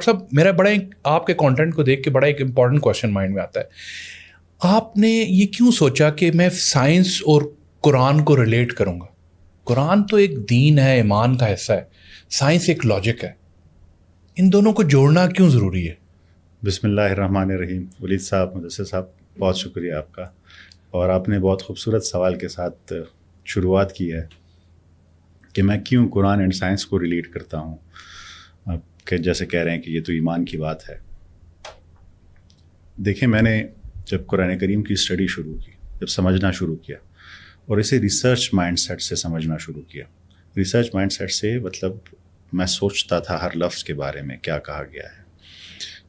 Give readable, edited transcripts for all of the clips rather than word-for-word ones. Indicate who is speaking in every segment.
Speaker 1: صاحب میرا بڑا آپ کے کانٹینٹ کو دیکھ کے بڑا ایک امپورٹنٹ کوشچن مائنڈ میں آتا ہے، آپ نے یہ کیوں سوچا کہ میں سائنس اور قرآن کو ریلیٹ کروں گا؟ قرآن تو ایک دین ہے، ایمان کا حصہ ہے، سائنس ایک لاجک ہے، ان دونوں کو جوڑنا کیوں ضروری ہے؟
Speaker 2: بسم اللہ الرحمن الرحیم. ولید صاحب، مدثر صاحب، بہت شکریہ آپ کا. اور آپ نے بہت خوبصورت سوال کے ساتھ شروعات کی ہے کہ میں کیوں قرآن اینڈ سائنس کو ریلیٹ کرتا ہوں، کہ جیسے کہہ رہے ہیں کہ یہ تو ایمان کی بات ہے. دیکھیں، میں نے جب قرآن کریم کی اسٹڈی شروع کی، جب سمجھنا شروع کیا اور اسے ریسرچ مائنڈ سیٹ سے سمجھنا شروع کیا، ریسرچ مائنڈ سیٹ سے مطلب میں سوچتا تھا ہر لفظ کے بارے میں کیا کہا گیا ہے،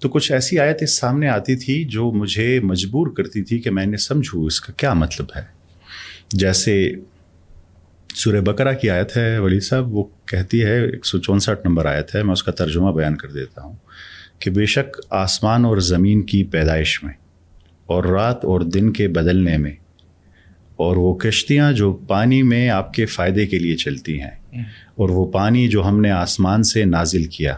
Speaker 2: تو کچھ ایسی آیتیں سامنے آتی تھی جو مجھے مجبور کرتی تھی کہ میں نے سمجھوں اس کا کیا مطلب ہے. جیسے سورہ بقرہ کی آیت ہے ولی صاحب، وہ کہتی ہے 164 نمبر آیت ہے، میں اس کا ترجمہ بیان کر دیتا ہوں کہ بے شک آسمان اور زمین کی پیدائش میں اور رات اور دن کے بدلنے میں اور وہ کشتیاں جو پانی میں آپ کے فائدے کے لیے چلتی ہیں اور وہ پانی جو ہم نے آسمان سے نازل کیا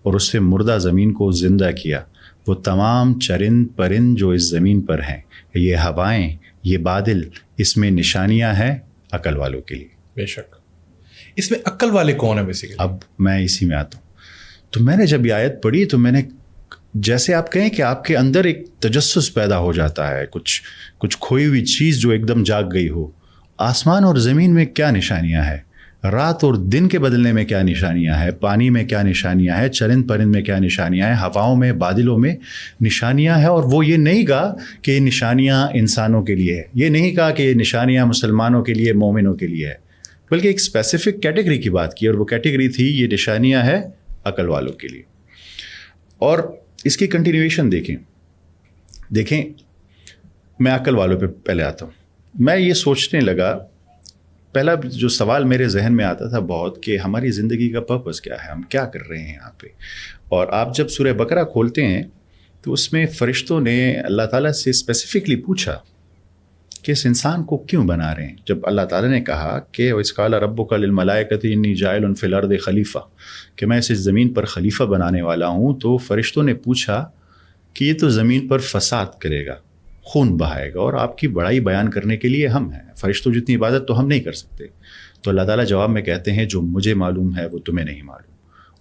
Speaker 2: اور اس سے مردہ زمین کو زندہ کیا، وہ تمام چرند پرند جو اس زمین پر ہیں، یہ ہوائیں، یہ بادل، اس میں نشانیاں ہیں عقل والوں کے لیے.
Speaker 1: بے شک. اس میں عقل والے کون ہیں بیسیکلی؟
Speaker 2: اب میں اسی میں آتا ہوں. تو میں نے جب یہ آیت پڑھی تو میں نے، جیسے آپ کہیں کہ آپ کے اندر ایک تجسس پیدا ہو جاتا ہے، کچھ کھوئی ہوئی چیز جو ایک دم جاگ گئی ہو. آسمان اور زمین میں کیا نشانیاں ہیں، رات اور دن کے بدلنے میں کیا نشانیاں ہیں، پانی میں کیا نشانیاں ہیں، چرند پرند میں کیا نشانیاں ہیں، ہواؤں میں، بادلوں میں نشانیاں ہیں. اور وہ یہ نہیں کہا کہ یہ نشانیاں انسانوں کے لیے ہے، یہ نہیں کہا کہ یہ نشانیاں مسلمانوں کے لیے، مومنوں کے لیے ہے، بلکہ ایک اسپیسیفک کیٹیگری کی بات کی، اور وہ کیٹیگری تھی یہ نشانیاں ہے عقل والوں کے لیے. اور اس کی کنٹینیویشن دیکھیں میں عقل والوں پہ پہلے آتا ہوں. میں یہ سوچنے لگا، پہلا جو سوال میرے ذہن میں آتا تھا بہت، کہ ہماری زندگی کا پرپس کیا ہے، ہم کیا کر رہے ہیں یہاں پہ. اور آپ جب سورہ بقرہ کھولتے ہیں تو اس میں فرشتوں نے اللہ تعالیٰ سے اسپیسیفکلی پوچھا کہ اس انسان کو کیوں بنا رہے ہیں. جب اللہ تعالیٰ نے کہا کہ وَإِذْ قَالَ رَبُّكَ لِلْمَلَائِكَةِ إِنِّي جَاعِلٌ فِي الْأَرْضِ خلیفہ، کہ میں اس زمین پر خلیفہ بنانے والا ہوں، تو فرشتوں نے پوچھا کہ یہ تو زمین پر فساد کرے گا، خون بہائے گا، اور آپ کی بڑائی بیان کرنے کے لیے ہم ہیں، فرشتوں جتنی عبادت تو ہم نہیں کر سکتے. تو اللہ تعالیٰ جواب میں کہتے ہیں جو مجھے معلوم ہے وہ تمہیں نہیں معلوم.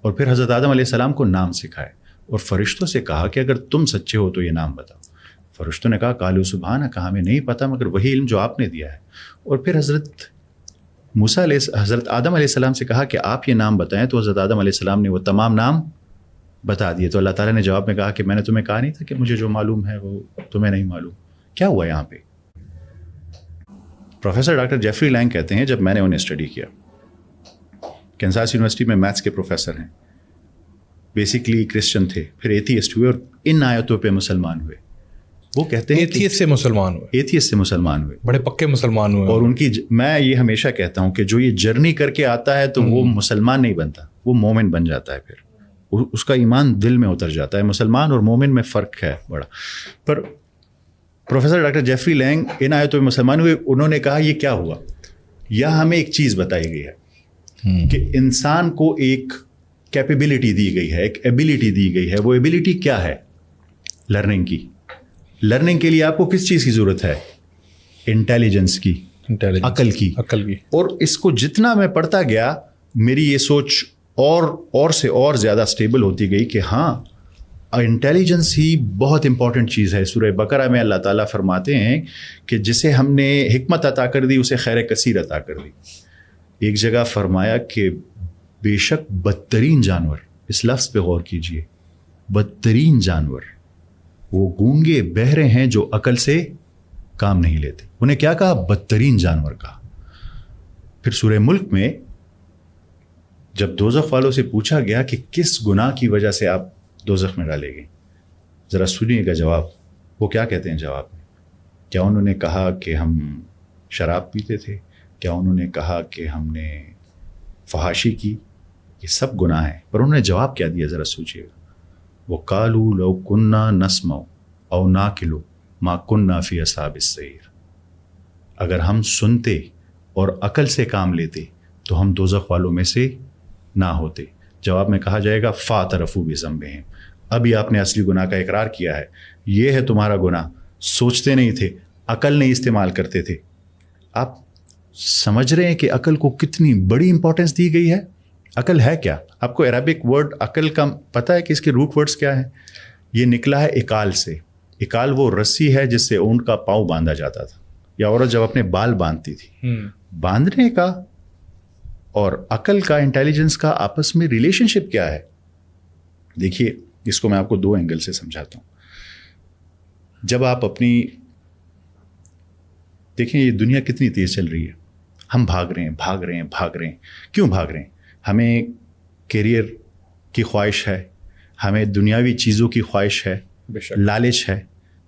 Speaker 2: اور پھر حضرت آدم علیہ السلام کو نام سکھائے اور فرشتوں سے کہا کہ اگر تم سچے ہو تو یہ نام بتاؤ. فرشتوں نے کہا قالوا سبحانک، ہمیں نہیں پتہ مگر وہی علم جو آپ نے دیا ہے. اور پھر حضرت آدم علیہ السلام سے کہا کہ آپ یہ نام بتائیں، تو حضرت آدم علیہ السلام نے وہ تمام نام بتا دیے. تو اللہ تعالیٰ نے جواب میں کہا کہ میں نے تمہیں کہا نہیں تھا کہ مجھے جو معلوم ہے وہ تمہیں نہیں معلوم. کیا ہوا یہاں پہ؟ پروفیسر ڈاکٹر جیفری لینگ کہتے ہیں، جب میں نے انہیں اسٹڈی کیا، کینساس یونیورسٹی میں میتھس کے پروفیسر ہیں، بیسکلی کرسچن تھے، پھر ایتھیسٹ ہوئے اور ان آیتوں پہ مسلمان ہوئے. وہ کہتے ہیں
Speaker 1: ایتھیسٹ سے مسلمان ہوئے، بڑے پکے مسلمان ہوئے.
Speaker 2: اور ان کی، میں یہ ہمیشہ کہتا ہوں کہ جو یہ جرنی کر کے آتا ہے تو وہ مسلمان نہیں بنتا، وہ مومن بن جاتا ہے. پھر اس کا ایمان دل میں اتر جاتا ہے. مسلمان اور مومن میں فرق ہے بڑا. پر پروفیسر ڈاکٹر جیفری لینگ ان آیتوں میں مسلمان ہوئے. انہوں نے کہا یہ کیا ہوا؟ یہاں ہمیں ایک چیز بتائی گئی ہے کہ انسان کو ایک کیپیبلٹی دی گئی ہے، ایک ایبلٹی دی گئی ہے. وہ ایبلٹی کیا ہے؟ لرننگ کی. لرننگ کے لیے آپ کو کس چیز کی ضرورت ہے؟ انٹیلیجنس کی، عقل کی. اور اس کو جتنا میں پڑھتا گیا میری یہ سوچ اور سے اور زیادہ سٹیبل ہوتی گئی کہ ہاں، انٹیلیجنس ہی بہت امپورٹنٹ چیز ہے. سورہ بقرہ میں اللہ تعالیٰ فرماتے ہیں کہ جسے ہم نے حکمت عطا کر دی اسے خیر کثیر عطا کر دی. ایک جگہ فرمایا کہ بے شک بدترین جانور، اس لفظ پہ غور کیجئے، بدترین جانور وہ گونگے بہرے ہیں جو عقل سے کام نہیں لیتے. انہیں کیا کہا؟ بدترین جانور کہا. پھر سورہ ملک میں جب دوزخ والوں سے پوچھا گیا کہ کس گناہ کی وجہ سے آپ دوزخ میں ڈالے گئے، ذرا سنیے گا جواب. وہ کیا کہتے ہیں جواب میں؟ کیا انہوں نے کہا کہ ہم شراب پیتے تھے؟ کیا انہوں نے کہا کہ ہم نے فحاشی کی؟ یہ سب گناہ ہیں. پر انہوں نے جواب کیا دیا، ذرا سوچیے گا. وَقَالُوا لَوْ كُنَّا نَسْمَعُ أَوْ نَعْقِلُ مَا كُنَّا فِي أَصْحَابِ السَّعِيرِ. اگر ہم سنتے اور عقل سے کام لیتے تو ہم دوزخ والوں میں سے نہ ہوتے. جواب میں کہا جائے گا فاعترفوا بذنبہم، ابھی آپ نے اصلی گناہ کا اقرار کیا ہے، یہ ہے تمہارا گناہ، سوچتے نہیں تھے، عقل نہیں استعمال کرتے تھے. آپ سمجھ رہے ہیں کہ عقل کو کتنی بڑی امپورٹنس دی گئی ہے؟ عقل ہے کیا؟ آپ کو عربک ورڈ عقل کا پتہ ہے کہ اس کے روٹ ورڈز کیا ہیں؟ یہ نکلا ہے اکال سے. اکال وہ رسی ہے جس سے اونٹ کا پاؤں باندھا جاتا تھا، یا عورت جب اپنے بال باندھتی تھی. باندھنے کا اور عقل کا، انٹیلیجنس کا آپس میں ریلیشن شپ کیا ہے؟ دیکھیے اس کو میں آپ کو 2 اینگل سے سمجھاتا ہوں. جب آپ اپنی دیکھیں یہ دنیا کتنی تیز چل رہی ہے، ہم بھاگ رہے ہیں. کیوں بھاگ رہے ہیں؟ ہمیں کیریئر کی خواہش ہے، ہمیں دنیاوی چیزوں کی خواہش ہے، لالچ ہے.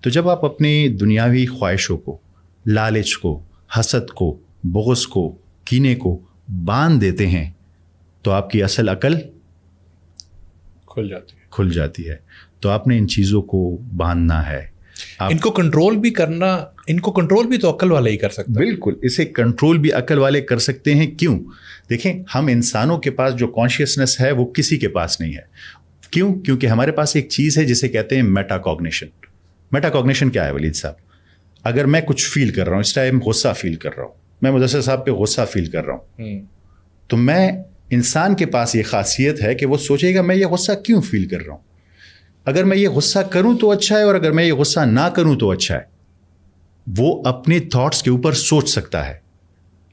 Speaker 2: تو جب آپ اپنی دنیاوی خواہشوں کو، لالچ کو، حسد کو، بغض کو، کینے کو باندھ دیتے ہیں تو آپ کی اصل عقل کھل جاتی ہے. تو آپ نے ان چیزوں کو باندھنا ہے.
Speaker 1: ان کو کنٹرول بھی کرنا، ان کو کنٹرول بھی تو عقل والا ہی کر سکتا ہے.
Speaker 2: بالکل، اسے کنٹرول بھی عقل والے کر سکتے ہیں. کیوں؟ دیکھیں ہم انسانوں کے پاس جو کانشیسنس ہے وہ کسی کے پاس نہیں ہے. کیوں؟ کیونکہ ہمارے پاس ایک چیز ہے جسے کہتے ہیں میٹا کوگنیشن. میٹا کوگنیشن کیا ہے ولید صاحب؟ اگر میں کچھ فیل کر رہا ہوں، اس ٹائم غصہ فیل کر رہا ہوں، میں مدثر صاحب پہ غصہ فیل کر رہا ہوں، تو میں انسان کے پاس یہ خاصیت ہے کہ وہ سوچے گا میں یہ غصہ کیوں فیل کر رہا ہوں، اگر میں یہ غصہ کروں تو اچھا ہے، اور اگر میں یہ غصہ نہ کروں تو اچھا ہے. وہ اپنے تھاٹس کے اوپر سوچ سکتا ہے.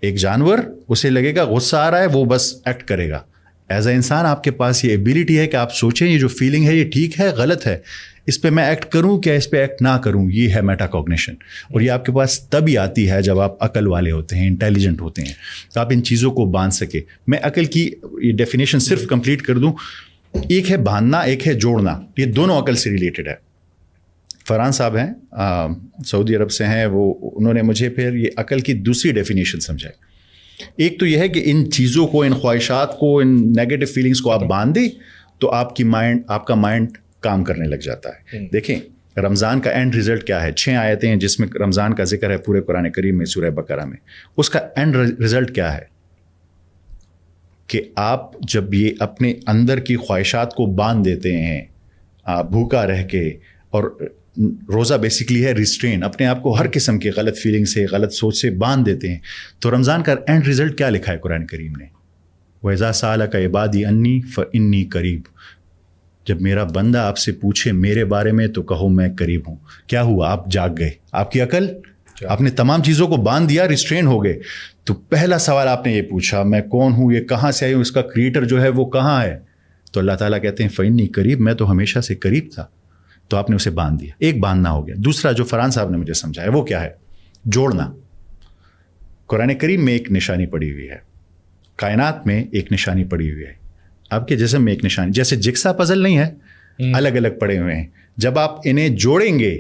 Speaker 2: ایک جانور، اسے لگے گا غصہ آ رہا ہے، وہ بس ایکٹ کرے گا. ایز اے انسان آپ کے پاس یہ ایبلٹی ہے کہ آپ سوچیں یہ جو فیلنگ ہے یہ ٹھیک ہے، غلط ہے، اس پہ میں ایکٹ کروں کیا اس پہ ایکٹ نہ کروں. یہ ہے میٹا کوگنیشن. اور یہ آپ کے پاس تبھی آتی ہے جب آپ عقل والے ہوتے ہیں، انٹیلیجنٹ ہوتے ہیں، تو آپ ان چیزوں کو باندھ سکے. میں عقل کی یہ ڈیفینیشن صرف کمپلیٹ کر دوں. ایک ہے باندھنا، ایک ہے جوڑنا. یہ دونوں عقل سے ریلیٹڈ ہے. فرحان صاحب ہیں، سعودی عرب سے ہیں، انہوں نے مجھے پھر یہ عقل کی دوسری ڈیفینیشن سمجھائی. ایک تو یہ ہے کہ ان چیزوں کو، ان خواہشات کو، ان نیگیٹو فیلنگس کو آپ باندھ دیں تو آپ کا مائنڈ کام کرنے لگ جاتا ہے. دیکھیں رمضان کا اینڈ رزلٹ کیا ہے؟ 6 آیتیں ہیں جس میں رمضان کا ذکر ہے پورے قرآن کریم میں، سورہ بقرہ میں. اس کا اینڈ رزلٹ کیا ہے؟ کہ آپ جب یہ اپنے اندر کی خواہشات کو باندھ دیتے ہیں، بھوکا رہ کے، اور روزہ بیسکلی ہے ریسٹرین، اپنے آپ کو ہر قسم کے غلط فیلنگ سے، غلط سوچ سے باندھ دیتے ہیں، تو رمضان کا اینڈ رزلٹ کیا لکھا ہے قرآن کریم نے؟ وَإِذَا سَأَلَكَ عِبَادِي عَنِّي فَإِنِّي قَرِيبٌ. جب میرا بندہ آپ سے پوچھے میرے بارے میں تو کہو میں قریب ہوں. کیا ہوا؟ آپ جاگ گئے، آپ کی عقل، آپ نے تمام چیزوں کو باندھ دیا، ریسٹرین ہو گئے. تو پہلا سوال آپ نے یہ پوچھا میں کون ہوں، یہ کہاں سے آئی ہوں، اس کا کریٹر جو ہے وہ کہاں ہے؟ تو اللہ تعالیٰ کہتے ہیں فَإِنِّي قَرِيب، میں تو ہمیشہ سے قریب تھا. تو آپ نے اسے باندھ دیا. ایک باندھنا ہو گیا. دوسرا جو فرحان صاحب نے مجھے سمجھایا وہ کیا ہے؟ جوڑنا. قرآن کریم میں ایک نشانی پڑی ہوئی ہے، کائنات میں ایک نشانی پڑی ہوئی ہے، آپ کے جسم میں ایک نشانی، جیسے جگسا پزل نہیں ہے، الگ الگ پڑے ہوئے ہیں. جب آپ انہیں جوڑیں گے،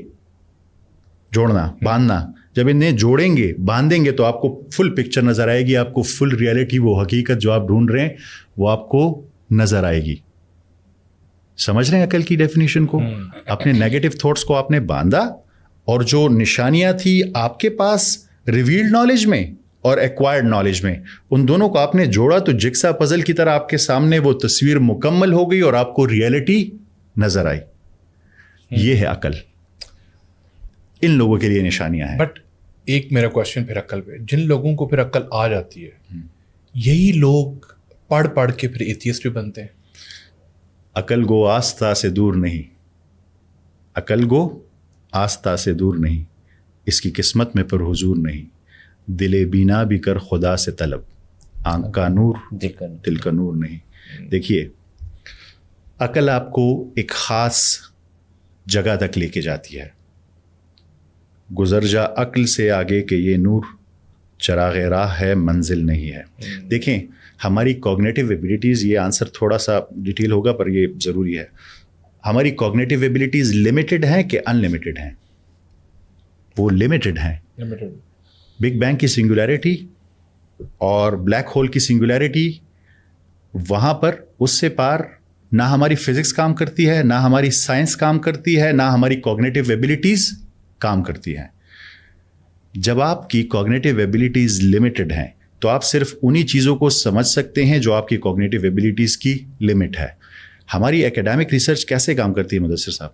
Speaker 2: جوڑنا، باندھنا، جب انہیں جوڑیں گے، باندھیں گے تو آپ کو فل پکچر نظر آئے گی، آپ کو فل ریئلٹی، وہ حقیقت جو آپ ڈھونڈ رہے ہیں وہ آپ کو نظر آئے گی. سمجھ رہے ہیں عقل کی ڈیفینیشن کو؟ اپنے نیگیٹو تھاٹس کو آپ نے باندھا، اور جو نشانیاں تھی آپ کے پاس ریویلڈ نالج میں اور ایکوائرڈ نالج میں، ان دونوں کو آپ نے جوڑا تو جگسا پزل کی طرح آپ کے سامنے وہ تصویر مکمل ہو گئی اور آپ کو ریئلٹی نظر آئی. یہ ہے عقل. ان لوگوں کے لیے نشانیاں ہیں.
Speaker 1: بٹ ایک میرا کوشچن پھر عقل پہ، جن لوگوں کو پھر عقل آ جاتی ہے، یہی لوگ پڑھ پڑھ کے پھر ایتھیسٹ بھی بنتے ہیں.
Speaker 2: عقل گو آستہ سے دور نہیں، عقل گو آستہ سے دور نہیں، اس کی قسمت میں پر حضور نہیں، دل بینا بھی کر خدا سے طلب، آنکھ کا نور دل کا نور نہیں. دیکھیے عقل آپ کو ایک خاص جگہ تک لے کے جاتی ہے. گزر جا عقل سے آگے کہ یہ نور چراغ راہ ہے، منزل نہیں ہے. دیکھیں ہماری کوگنیٹیو ایبلٹیز، یہ آنسر تھوڑا سا ڈیٹیل ہوگا پر یہ ضروری ہے، ہماری کوگنیٹیو ایبلٹیز لمیٹڈ ہیں کہ ان لمیٹڈ ہیں؟ وہ لمیٹڈ ہیں. بگ بینگ کی سنگولیرٹی اور بلیک ہول کی سنگولیرٹی، وہاں پر اس سے پار نہ ہماری فزکس کام کرتی ہے، نہ ہماری سائنس کام کرتی ہے، نہ ہماری کوگنیٹیو ایبلٹیز کام کرتی ہیں. جب آپ کی کوگنیٹیو ایبلٹیز لمیٹڈ ہیں، تو آپ صرف انہی چیزوں کو سمجھ سکتے ہیں جو آپ کی کوگنیٹیو ایبلٹیز کی لمٹ ہے. ہماری ایکیڈیمک ریسرچ کیسے کام کرتی ہے مدثر صاحب؟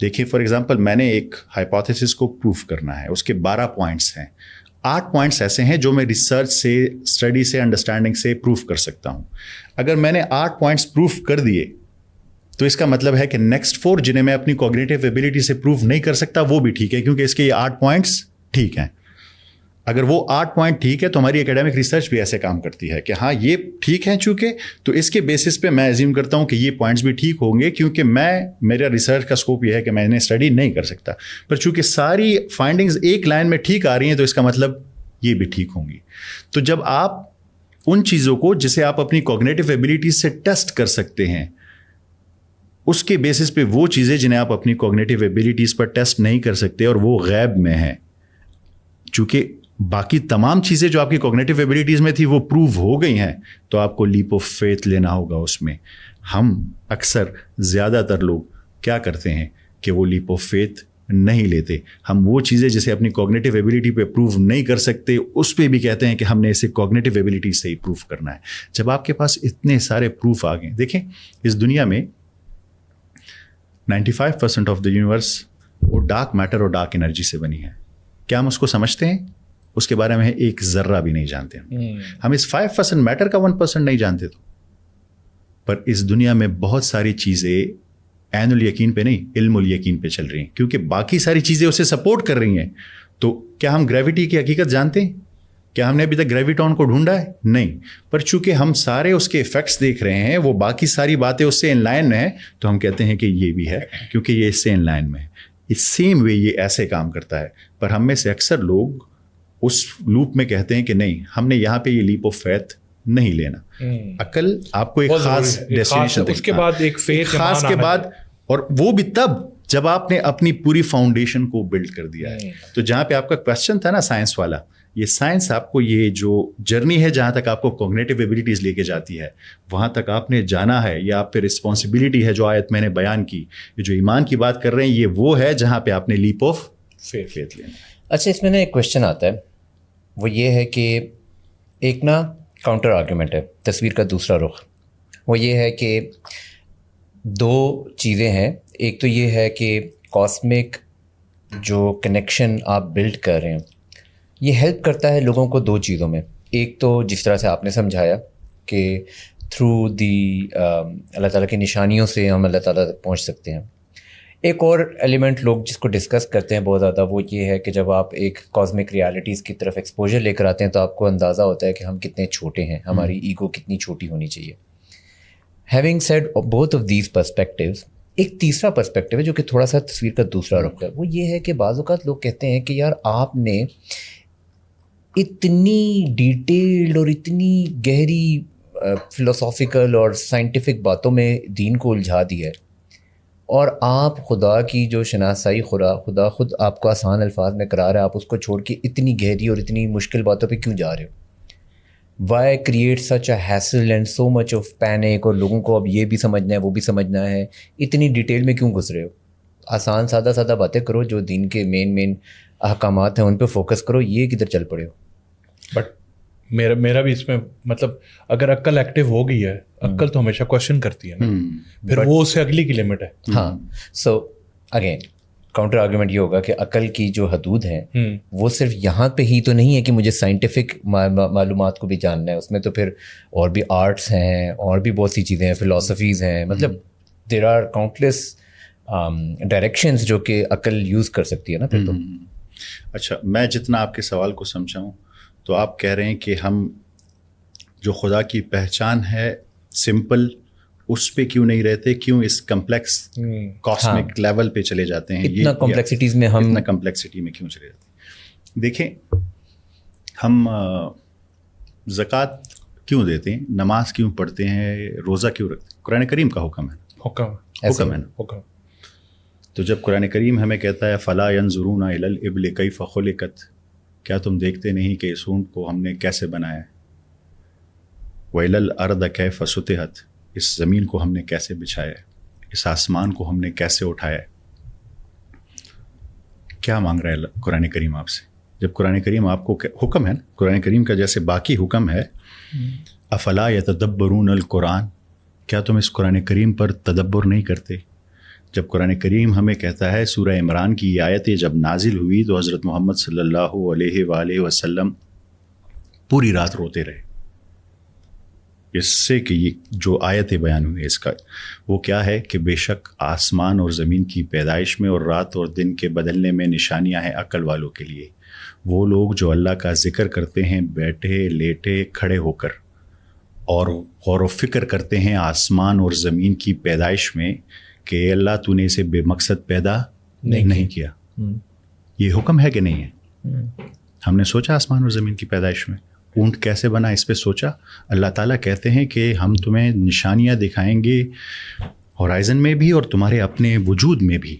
Speaker 2: دیکھیے فار ایگزامپل میں نے ایک ہائپوتھیسس کو پروف کرنا ہے, اس کے 12 پوائنٹس ہیں. 8 پوائنٹس ایسے ہیں جو میں ریسرچ سے, اسٹڈی سے, انڈرسٹینڈنگ سے پروف کر سکتا ہوں. اگر میں نے 8 پوائنٹس پروف کر دیے تو اس کا مطلب ہے کہ نیکسٹ 4 جنہیں میں اپنی کوگنیٹیو ایبلٹی سے پروف نہیں کر سکتا وہ بھی ٹھیک ہے, کیونکہ اس کے یہ 8 پوائنٹس ٹھیک ہیں. اگر وہ 8 پوائنٹ ٹھیک ہے تو ہماری اکیڈیمک ریسرچ بھی ایسے کام کرتی ہے کہ ہاں یہ ٹھیک ہے چونکہ, تو اس کے بیسس پہ میں ایزیوم کرتا ہوں کہ یہ پوائنٹس بھی ٹھیک ہوں گے, کیونکہ میرا ریسرچ کا اسکوپ یہ ہے کہ میں انہیں اسٹڈی نہیں کر سکتا. پر چونکہ ساری فائنڈنگز ایک لائن میں ٹھیک آ رہی ہیں تو اس کا مطلب یہ بھی ٹھیک ہوں گی. تو جب آپ ان چیزوں کو جسے آپ اپنی کوگنیٹیو ایبلٹیز سے ٹیسٹ کر سکتے ہیں, اس کے بیسس پہ وہ چیزیں جنہیں آپ اپنی کوگنیٹیو ایبلٹیز پر ٹیسٹ نہیں کر سکتے اور وہ غیب میں ہیں, چونکہ باقی تمام چیزیں جو آپ کی کوگنیٹیو ایبلٹیز میں تھی وہ پروو ہو گئی ہیں, تو آپ کو لیپ آف فیتھ لینا ہوگا اس میں. ہم اکثر زیادہ تر لوگ کیا کرتے ہیں کہ وہ لیپ آف فیتھ نہیں لیتے. ہم وہ چیزیں جسے اپنی کوگنیٹیو ایبلٹی پہ پروو نہیں کر سکتے اس پہ بھی کہتے ہیں کہ ہم نے اسے کوگنیٹیو ایبلٹی سے ہی پروف کرنا ہے, جب آپ کے پاس اتنے سارے پروف آ گئے. دیکھیں اس دنیا میں 95% آف دا یونیورس وہ ڈارک میٹر اور ڈارک انرجی سے بنی ہے. کیا ہم اس کو سمجھتے ہیں؟ اس کے بارے میں ایک ذرہ بھی نہیں جانتے. ہم اس 5% میٹر کا 1% نہیں جانتے. تو پر اس دنیا میں بہت ساری چیزیں عین الیقین پہ نہیں, علم الیقین پہ چل رہی ہیں, کیونکہ باقی ساری چیزیں اسے سپورٹ کر رہی ہیں. تو کیا ہم گریوٹی کی حقیقت جانتے ہیں؟ کیا ہم نے ابھی تک گریویٹون کو ڈھونڈا ہے؟ نہیں. پر چونکہ ہم سارے اس کے ایفیکٹس دیکھ رہے ہیں, وہ باقی ساری باتیں اس سے ان لائن ہیں, تو ہم کہتے ہیں کہ یہ بھی ہے کیونکہ یہ اس سے ان لائن میں ہے. اس سیم وے یہ ایسے کام کرتا ہے. پر ہم میں سے اکثر لوگ اس لوپ میں کہتے ہیں کہ نہیں, ہم نے یہاں پہ یہ لیپ آف فیتھ نہیں لینا. عقل آپ کو ایک خاص ڈیسٹینیشن,
Speaker 1: اس کے بعد ایک فیتھ
Speaker 2: خاص کے بعد, اور وہ بھی تب جب آپ نے اپنی پوری فاؤنڈیشن کو بلڈ کر دیا ہے. تو جہاں پہ آپ کا کویسچن تھا نا سائنس والا, یہ سائنس آپ کو یہ جو جرنی ہے جہاں تک آپ کو کوگنیٹیو ایبلٹیز لے کے جاتی ہے وہاں تک آپ نے جانا ہے. یہ آپ پہ رسپانسبلٹی ہے. جو آیت میں نے بیان کی, یہ جو ایمان کی بات کر رہے ہیں, یہ وہ ہے جہاں پہ آپ نے لیپ آف فیتھ لینا.
Speaker 3: اچھا, اس میں نا ایک کویشچن آتا ہے, وہ یہ ہے کہ ایک نا کاؤنٹر آرگیومنٹ ہے, تصویر کا دوسرا رخ. وہ یہ ہے کہ 2 چیزیں ہیں. ایک تو یہ ہے کہ کاسمک جو کنیکشن آپ بلڈ کر رہے ہیں یہ ہیلپ کرتا ہے لوگوں کو 2 چیزوں میں. ایک تو جس طرح سے آپ نے سمجھایا کہ تھرو دی اللہ تعالیٰ کی نشانیوں سے ہم اللہ تعالیٰ تک پہنچ سکتے ہیں. ایک اور ایلیمنٹ لوگ جس کو ڈسکس کرتے ہیں بہت زیادہ, وہ یہ ہے کہ جب آپ ایک کاسمک ریالٹیز کی طرف ایکسپوجر لے کر آتے ہیں تو آپ کو اندازہ ہوتا ہے کہ ہم کتنے چھوٹے ہیں, ہماری ایگو کتنی چھوٹی ہونی چاہیے. Having said both of these perspectives, ایک تیسرا پرسپیکٹیو ہے جو کہ تھوڑا سا تصویر کا دوسرا رخ ہے. وہ یہ ہے کہ بعض اوقات لوگ کہتے ہیں کہ یار آپ نے اتنی ڈیٹیلڈ اور اتنی گہری فلسافیکل اور سائنٹیفک باتوں میں دین کو الجھا دیا ہے, اور آپ خدا کی جو شناسائی خدا خود آپ کو آسان الفاظ میں کرا رہا ہے, آپ اس کو چھوڑ کے اتنی گہری اور اتنی مشکل باتوں پہ کیوں جا رہے ہو؟ Why create such a hassle and so much of panic, اور لوگوں کو اب یہ بھی سمجھنا ہے وہ بھی سمجھنا ہے, اتنی ڈیٹیل میں کیوں گھس رہے ہو؟ آسان سادہ باتیں کرو, جو دین کے مین احکامات ہیں ان پہ فوکس کرو, یہ کدھر چل پڑے ہو؟
Speaker 1: بٹ میرا بھی اس میں مطلب اگر عقل ایکٹیو ہو گئی ہے, عقل تو ہمیشہ کوشچن کرتی ہے نا, پھر وہ اس سے اگلی کی لمٹ ہے.
Speaker 3: ہاں, سو اگین کاؤنٹر آرگیومنٹ یہ ہوگا کہ عقل کی جو حدود ہیں وہ صرف یہاں پہ ہی تو نہیں ہے کہ مجھے سائنٹیفک معلومات کو بھی جاننا ہے, اس میں تو پھر اور بھی آرٹس ہیں, اور بھی بہت سی چیزیں ہیں, فلاسفیز ہیں, مطلب دیر آر کاؤنٹلیس ڈائریکشنز جو کہ عقل یوز کر سکتی ہے نا پھر تو.
Speaker 2: اچھا, میں جتنا آپ کے سوال کو سمجھا ہوں تو آپ کہہ رہے ہیں کہ ہم جو خدا کی پہچان ہے سمپل, اس پہ کیوں نہیں رہتے, کیوں اس کمپلیکس کاسمک لیول پہ چلے جاتے ہیں,
Speaker 3: اتنا کمپلیکسٹیز میں ہم
Speaker 2: اتنا کمپلیکسٹی میں کیوں چلے جاتے ہیں. دیکھیں, ہم زکوٰۃ کیوں دیتے ہیں, نماز کیوں پڑھتے ہیں, روزہ کیوں رکھتے ہیں؟ قرآن کریم کا حکم ہے, حکم ہے نا. تو جب قرآن کریم ہمیں کہتا ہے فلا ینظرون الی الابل کیف خلقت, کیا تم دیکھتے نہیں کہ اس اونٹ کو ہم نے کیسے بنایا ہے, وَإِلَى الْأَرْضَ كَيْفَ سُطِحَتْ, اس زمین کو ہم نے کیسے بچھایا ہے, اس آسمان کو ہم نے کیسے اٹھایا ہے. کیا مانگ رہا ہے قرآن کریم آپ سے؟ جب قرآن کریم آپ کو حکم ہے نا، قرآن کریم کا جیسے باقی حکم ہے، افلا یتدبرون القرآن، کیا تم اس قرآن کریم پر تدبر نہیں کرتے؟ جب قرآن کریم ہمیں کہتا ہے، سورہ عمران کی یہ آیتیں جب نازل ہوئی تو حضرت محمد صلی اللہ علیہ وآلہ وسلم پوری رات روتے رہے، اس سے کہ یہ جو آیتیں بیان ہوئی اس کا وہ کیا ہے کہ بے شک آسمان اور زمین کی پیدائش میں اور رات اور دن کے بدلنے میں نشانیاں ہیں عقل والوں کے لیے، وہ لوگ جو اللہ کا ذکر کرتے ہیں بیٹھے لیٹے کھڑے ہو کر، اور غور و فکر کرتے ہیں آسمان اور زمین کی پیدائش میں کہ اے اللہ تو نے اسے بے مقصد پیدا نہیں کیا۔ یہ حکم ہے کہ نہیں ہے؟ ہم نے سوچا آسمان اور زمین کی پیدائش میں اونٹ کیسے بنا، اس پہ سوچا؟ اللہ تعالیٰ کہتے ہیں کہ ہم تمہیں نشانیاں دکھائیں گے ہورائزن میں بھی اور تمہارے اپنے وجود میں بھی۔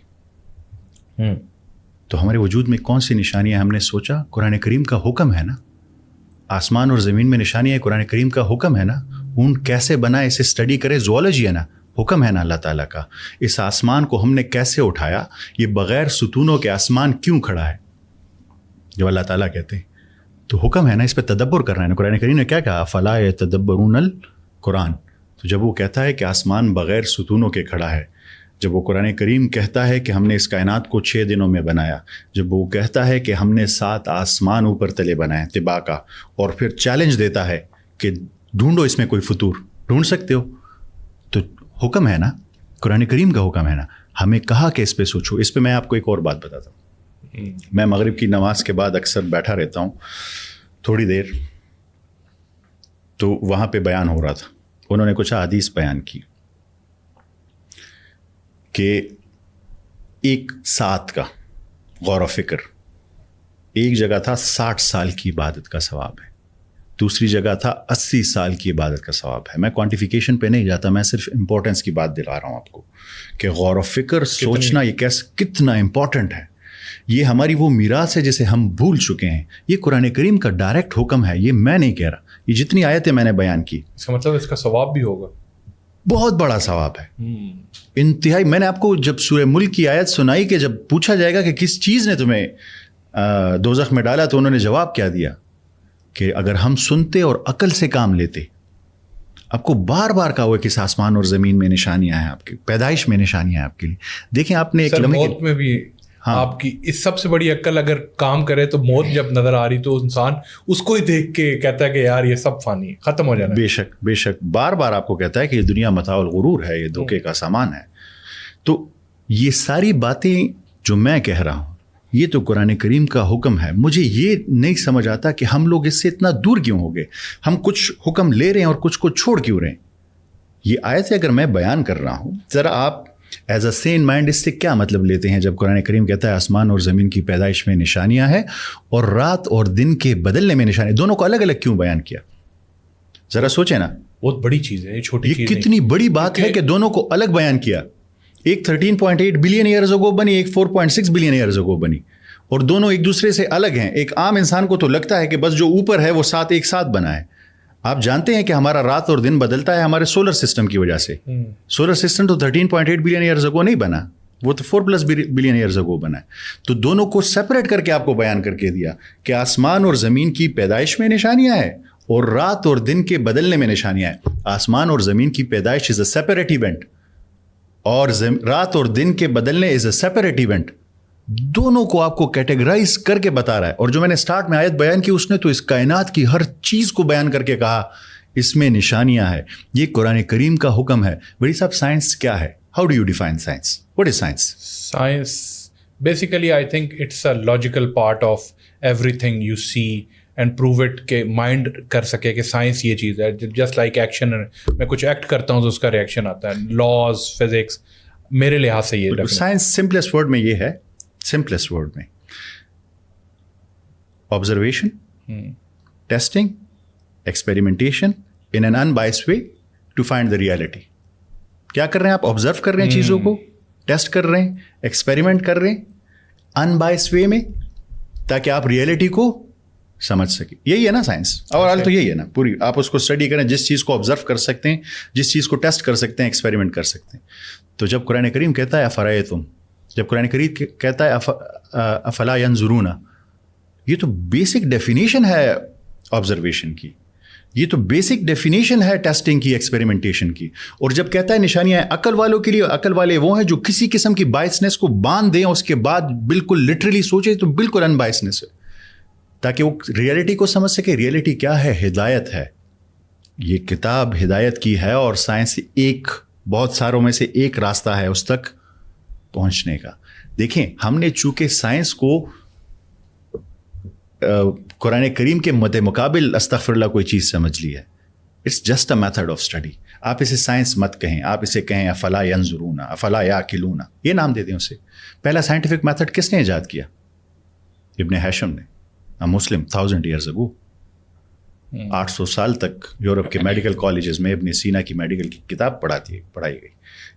Speaker 2: تو ہمارے وجود میں کون سی نشانیاں؟ ہم نے سوچا قرآن کریم کا حکم ہے نا، آسمان اور زمین میں نشانیاں قرآن کریم کا حکم ہے نا، اونٹ کیسے بنا اسے اسٹڈی کرے، زوالوجی ہے نا، حکم ہے نا اللہ تعالیٰ کا۔ اس آسمان کو ہم نے کیسے اٹھایا، یہ بغیر ستونوں کے آسمان کیوں کھڑا ہے، جو اللہ تعالیٰ کہتے ہیں تو حکم ہے نا، اس پہ تدبر کرنا ہے نا۔ قرآن کریم نے کیا کہا، افلا یتدبرون القرآن، تو جب وہ کہتا ہے کہ آسمان بغیر ستونوں کے کھڑا ہے، جب وہ قرآن کریم کہتا ہے کہ ہم نے اس کائنات کو 6 دنوں میں بنایا، جب وہ کہتا ہے کہ ہم نے 7 آسمان اوپر تلے بنائے طباع کا، اور پھر چیلنج دیتا ہے کہ ڈھونڈو اس میں کوئی فطور، ڈھونڈ سکتے ہو، تو حکم ہے نا، قرآن کریم کا حکم ہے نا، ہمیں کہا کہ اس پہ سوچو۔ اس پہ میں آپ کو ایک اور بات بتاتا ہوں۔ میں مغرب کی نماز کے بعد اکثر بیٹھا رہتا ہوں تھوڑی دیر، تو وہاں پہ بیان ہو رہا تھا، انہوں نے کچھ احادیث بیان کی کہ ایک ساتھ کا غور و فکر، ایک جگہ تھا 60 سال کی عبادت کا ثواب ہے، دوسری جگہ تھا 80 سال کی عبادت کا ثواب ہے۔ میں کوانٹیفیکیشن پہ نہیں جاتا، میں صرف امپورٹنس کی بات دلا رہا ہوں آپ کو کہ غور و فکر سوچنا یہ کتنا امپورٹنٹ ہے۔ یہ ہماری وہ میراث ہے جسے ہم بھول چکے ہیں۔ یہ قرآن کریم کا ڈائریکٹ حکم ہے، یہ میں نہیں کہہ رہا، یہ جتنی آیتیں میں نے بیان کی،
Speaker 1: اس کا مطلب اس کا ثواب بھی ہوگا،
Speaker 2: بہت بڑا ثواب ہے، انتہائی۔ میں نے آپ کو جب سورہ ملک کی آیت سنائی کہ جب پوچھا جائے گا کہ کس چیز نے تمہیں دوزخ میں ڈالا، تو انہوں نے جواب کیا دیا کہ اگر ہم سنتے اور عقل سے کام لیتے۔ آپ کو بار بار کہا ہوا کہ اس آسمان اور زمین میں نشانیاں ہیں، آپ کی پیدائش میں نشانیاں ہیں آپ کے لیے۔ دیکھیں آپ نے ایک
Speaker 1: موت میں بھی آپ کی اس سب سے بڑی عقل اگر کام کرے تو موت جب نظر آ رہی تو انسان اس کو ہی دیکھ کے کہتا ہے کہ یار یہ سب فانی ہے، ختم ہو جانا۔
Speaker 2: بے شک بے شک، بار بار آپ کو کہتا ہے کہ یہ دنیا متاع الغرور ہے، یہ دھوکے کا سامان ہے۔ تو یہ ساری باتیں جو میں کہہ رہا ہوں یہ تو قرآن کریم کا حکم ہے۔ مجھے یہ نہیں سمجھ آتا کہ ہم لوگ اس سے اتنا دور کیوں ہو گئے، ہم کچھ حکم لے رہے ہیں اور کچھ کو چھوڑ کیوں رہے ہیں۔ یہ آیتیں اگر میں بیان کر رہا ہوں، ذرا آپ ایز اے سین مائنڈ اس سے کیا مطلب لیتے ہیں جب قرآن کریم کہتا ہے آسمان اور زمین کی پیدائش میں نشانیاں ہیں اور رات اور دن کے بدلنے میں نشانیاں، دونوں کو الگ الگ کیوں بیان کیا؟ ذرا سوچیں نا،
Speaker 1: بہت بڑی چیز ہے، یہ چھوٹی چیز نہیں۔
Speaker 2: کتنی بڑی بات ہے کہ دونوں کو الگ بیان کیا۔ ایک 13.8 بلین ایئرز اگو بنی، ایک 4.6 بلین ایئرز اگو بنی، اور دونوں ایک دوسرے سے الگ ہیں۔ ایک عام انسان کو تو لگتا ہے کہ بس جو اوپر ہے وہ ساتھ ایک ساتھ بنا ہے۔ آپ جانتے ہیں کہ ہمارا رات اور دن بدلتا ہے ہمارے سولر سسٹم کی وجہ سے۔ سولر سسٹم تو 13.8 بلین ایئرز اگو نہیں بنا، وہ تو 4+ بلین ایئرز اگو بنا ہے۔ تو دونوں کو سپریٹ کر کے آپ کو بیان کر کے دیا کہ آسمان اور زمین کی پیدائش میں نشانیاں ہیں اور رات اور دن کے بدلنے میں نشانیاں ہیں۔ آسمان اور زمین کی پیدائش از اے سیپریٹ ایونٹ، اور رات اور دن کے بدلنے از اے سیپریٹ ایونٹ۔ دونوں کو آپ کو کیٹیگرائز کر کے بتا رہا ہے۔ اور جو میں نے سٹارٹ میں آیت بیان کی، اس نے تو اس کائنات کی ہر چیز کو بیان کر کے کہا اس میں نشانیاں ہیں۔ یہ قرآن کریم کا حکم ہے۔ بڑی صاحب، سائنس کیا ہے؟ How do you define science? What is science?
Speaker 1: Science basically I think it's a logical part of everything you see and prove it, کہ مائنڈ کر سکے کہ سائنس یہ چیز ہے۔ جسٹ لائک ایکشن، میں کچھ ایکٹ کرتا ہوں تو اس کا ریئیکشن آتا ہے، لاز، فزکس، میرے لحاظ سے یہ
Speaker 2: سائنس سمپلیسٹ ورڈ میں یہ ہے، سمپلیسٹ ورڈ میں observation, testing, experimentation in an unbiased way to find the reality. کیا کر رہے ہیں آپ؟ آبزرو کر رہے ہیں چیزوں کو، ٹیسٹ کر رہے ہیں، ایکسپیریمنٹ کر رہے ہیں انبائسڈ وے میں، تاکہ آپ ریالٹی کو سمجھ سکیں۔ یہی ہے نا سائنس، اور حال تو یہی ہے نا پوری۔ آپ اس کو اسٹڈی کریں، جس چیز کو آبزرو کر سکتے ہیں، جس چیز کو ٹیسٹ کر سکتے ہیں، ایکسپیریمنٹ کر سکتے ہیں۔ تو جب قرآن کریم کہتا ہے افرأیتم، جب قرآن کریم کہتا ہے افلا ینظرون، یہ تو بیسک ڈیفینیشن ہے آبزرویشن کی, یہ تو بیسک ڈیفینیشن ہے ٹیسٹنگ کی, ایکسپیریمنٹیشن کی. اور جب کہتا ہے نشانیاں ہیں عقل والوں کے لیے, عقل والے وہ ہیں جو کسی قسم کی بائسنس کو باندھ دیں, اس کے بعد بالکل لٹرلی سوچیں تو بالکل ان بائسنس ہے, تاکہ وہ ریئلٹی کو سمجھ سکے. ریئلٹی کیا ہے؟ ہدایت ہے. یہ کتاب ہدایت کی ہے, اور سائنس ایک بہت ساروں میں سے ایک راستہ ہے اس تک پہنچنے کا. دیکھیں, ہم نے چونکہ سائنس کو قرآن کریم کے مد مقابل استغفر اللہ کوئی چیز سمجھ لی ہے. It's just a method of study. آپ اسے سائنس مت کہیں, آپ اسے کہیں افلا ینظرون, افلا یعقلون, یہ نام دے دیں اسے. پہلا سائنٹیفک میتھڈ کس نے ایجاد کیا؟ ابن ہیشم نے, مسلم 1000 years ago. 800 سال تک یورپ کے میڈیکل کالجز میں ابن سینا کی میڈیکل کی کتاب پڑھائی گئی.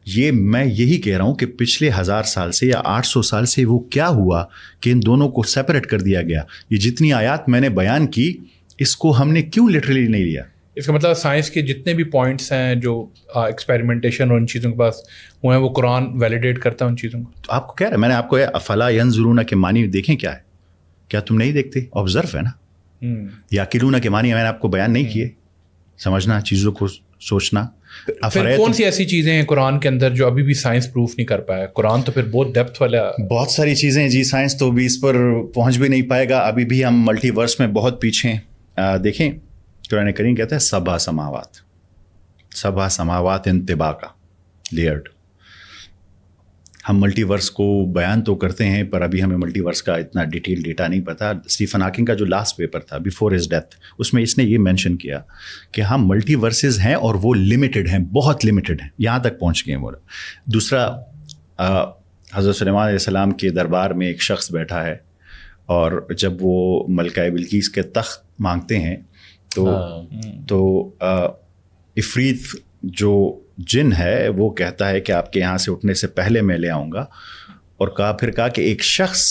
Speaker 2: یہ میں یہی کہہ رہا ہوں کہ پچھلے 1000 سال سے یا 800 سال سے وہ کیا ہوا کہ ان دونوں کو سیپریٹ کر دیا گیا. یہ جتنی آیات میں نے بیان کی, اس کو ہم نے کیوں لٹرلی نہیں لیا؟
Speaker 1: اس کا مطلب سائنس کے جتنے بھی پوائنٹس ہیں جو ایکسپیریمنٹیشن اور ان چیزوں کے پاس وہ ہیں, وہ قرآن ویلیڈیٹ کرتا ہے ان چیزوں کو.
Speaker 2: تو آپ کو کہہ رہا ہے, میں نے آپ کو افلا ینظرون کے معنی دیکھیں کیا ہے, کیا تم نہیں دیکھتے؟ آبزرو ہے نا. یعقلون کے معنی میں نے آپ کو بیان نہیں کیے, سمجھنا, چیزوں کو سوچنا.
Speaker 1: پھر کون سی ایسی چیزیں ہیں قرآن کے اندر جو ابھی بھی سائنس پروف نہیں کر پایا؟ قرآن تو پھر بہت ڈیپتھ والا.
Speaker 2: بہت ساری چیزیں جی, سائنس تو بھی اس پر پہنچ بھی نہیں پائے گا. ابھی بھی ہم ملٹی ورس میں بہت پیچھے ہیں. دیکھیں, قرآن کریم کہتا ہے سبع سماوات انطباقا لیئرڈ. ہم ملٹی ورس کو بیان تو کرتے ہیں, پر ابھی ہمیں ملٹی ورس کا اتنا ڈیٹیل ڈیٹا نہیں پتا. اسٹیفن ہاکنگ کا جو لاسٹ پیپر تھا بیفور ہز ڈیتھ, اس میں اس نے یہ مینشن کیا کہ ہم ملٹی ورسز ہیں اور وہ لمیٹڈ ہیں, بہت لمیٹڈ ہیں, یہاں تک پہنچ گئے ہیں وہ. دوسرا, حضرت سلیمان علیہ السلام کے دربار میں ایک شخص بیٹھا ہے, اور جب وہ ملکہ بلقیس کے تخت مانگتے ہیں تو عفریت جو جن ہے وہ کہتا ہے کہ آپ کے یہاں سے اٹھنے سے پہلے میں لے آؤں گا. اور کہا کہ ایک شخص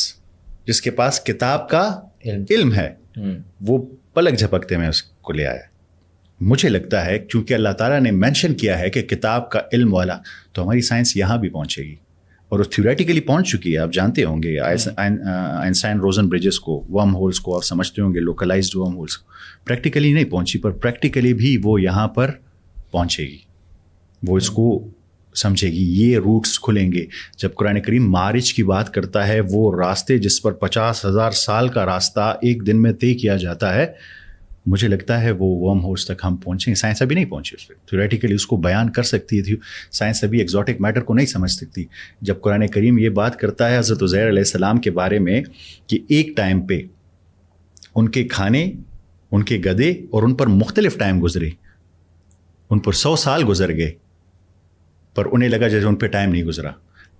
Speaker 2: جس کے پاس کتاب کا علم ہے, وہ پلک جھپکتے میں اس کو لے آیا. مجھے لگتا ہے کیونکہ اللہ تعالیٰ نے مینشن کیا ہے کہ کتاب کا علم والا, تو ہماری سائنس یہاں بھی پہنچے گی, اور وہ تھیوریٹیکلی پہنچ چکی ہے. آپ جانتے ہوں گے آئنسٹائن روزن بریجز کو, ورم ہولز کو آپ سمجھتے ہوں گے, لوکلائزڈ ورم ہولز. پریکٹیکلی نہیں پہنچی, پر پریکٹیکلی بھی وہ یہاں پر پہنچے گی, وہ اس کو سمجھے گی. یہ روٹس کھلیں گے. جب قرآن کریم معارج کی بات کرتا ہے, وہ راستے جس پر 50,000 سال کا راستہ ایک دن میں طے کیا جاتا ہے, مجھے لگتا ہے وہ ورم ہولز تک ہم پہنچیں. سائنس ابھی نہیں پہنچی اس پہ. تھیوریٹیکلی اس کو بیان کر سکتی تھی, سائنس ابھی ایگزوٹک میٹر کو نہیں سمجھ سکتی. جب قرآن کریم یہ بات کرتا ہے حضرت عزیر علیہ السلام کے بارے میں کہ ایک ٹائم پہ ان کے کھانے, ان کے گدے, اور ان پر مختلف ٹائم گزرے, ان پر 100 سال گزر گئے, پر انہیں لگا جیسے ان پہ ٹائم نہیں گزرا.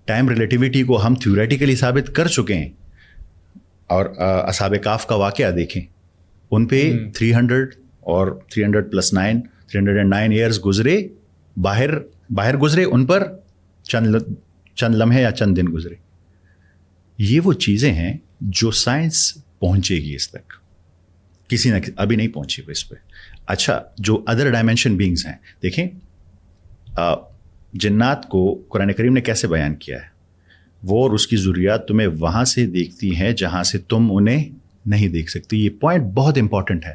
Speaker 2: ٹائم ریلیٹیوٹی کو ہم تھیوریٹیکلی ثابت کر چکے ہیں. اور اصحاب کاف کا واقعہ دیکھیں, ان پہ 300 اور 309 ایئرز گزرے, باہر گزرے, ان پر چند لمحے یا چند دن گزرے. یہ وہ چیزیں ہیں جو سائنس پہنچے گی اس تک, کسی نہ ابھی نہیں پہنچی وہ اس پہ. اچھا, جو ادر ڈائمینشن بینگز ہیں, دیکھیں جنات کو قرآن کریم نے کیسے بیان کیا ہے. وہ اور اس کی ذریات تمہیں وہاں سے دیکھتی ہیں جہاں سے تم انہیں نہیں دیکھ سکتی. یہ پوائنٹ بہت امپورٹنٹ ہے.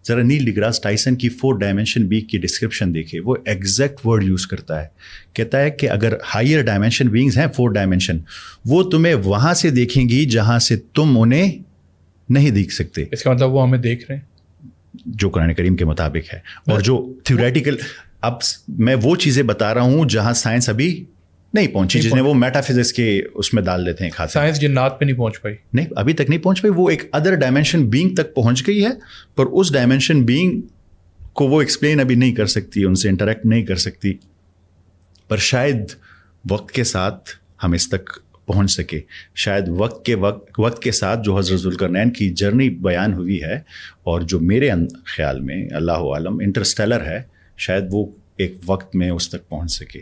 Speaker 2: ذرا نیل ڈی گراس ٹائسن کی 4 ڈائمینشن بینگ کی ڈسکرپشن دیکھے, وہ ایگزیکٹ ورڈ یوز کرتا ہے. کہتا ہے کہ اگر ہائر ڈائمینشن بینگز ہیں 4 ڈائمینشن, وہ تمہیں وہاں سے دیکھیں گی جہاں سے تم انہیں نہیں دیکھ سکتے.
Speaker 1: اس کا مطلب وہ ہمیں دیکھ رہے ہیں,
Speaker 2: جو قرآن کریم کے مطابق ہے. اور جو تھیوریٹیکل, اب میں وہ چیزیں بتا رہا ہوں جہاں سائنس ابھی نہیں پہنچی, جس نے وہ میٹا فزکس کے اس میں ڈال دیتے ہیں کھاتے.
Speaker 1: سائنس جنات پہ نہیں پہنچ پائی,
Speaker 2: نہیں ابھی تک نہیں پہنچ پائی. وہ ایک ادر ڈائمینشن بینگ تک پہنچ گئی ہے, پر اس ڈائمینشن بینگ کو وہ ایکسپلین ابھی نہیں کر سکتی, ان سے انٹریکٹ نہیں کر سکتی. پر شاید وقت کے ساتھ ہم اس تک پہنچ سکے. شاید وقت کے ساتھ جو حضرت ذوالقرنین کی جرنی بیان ہوئی ہے, اور جو میرے خیال میں اللہ عالم انٹرسٹیلر ہے, شاید وہ ایک وقت میں اس تک پہنچ سکے.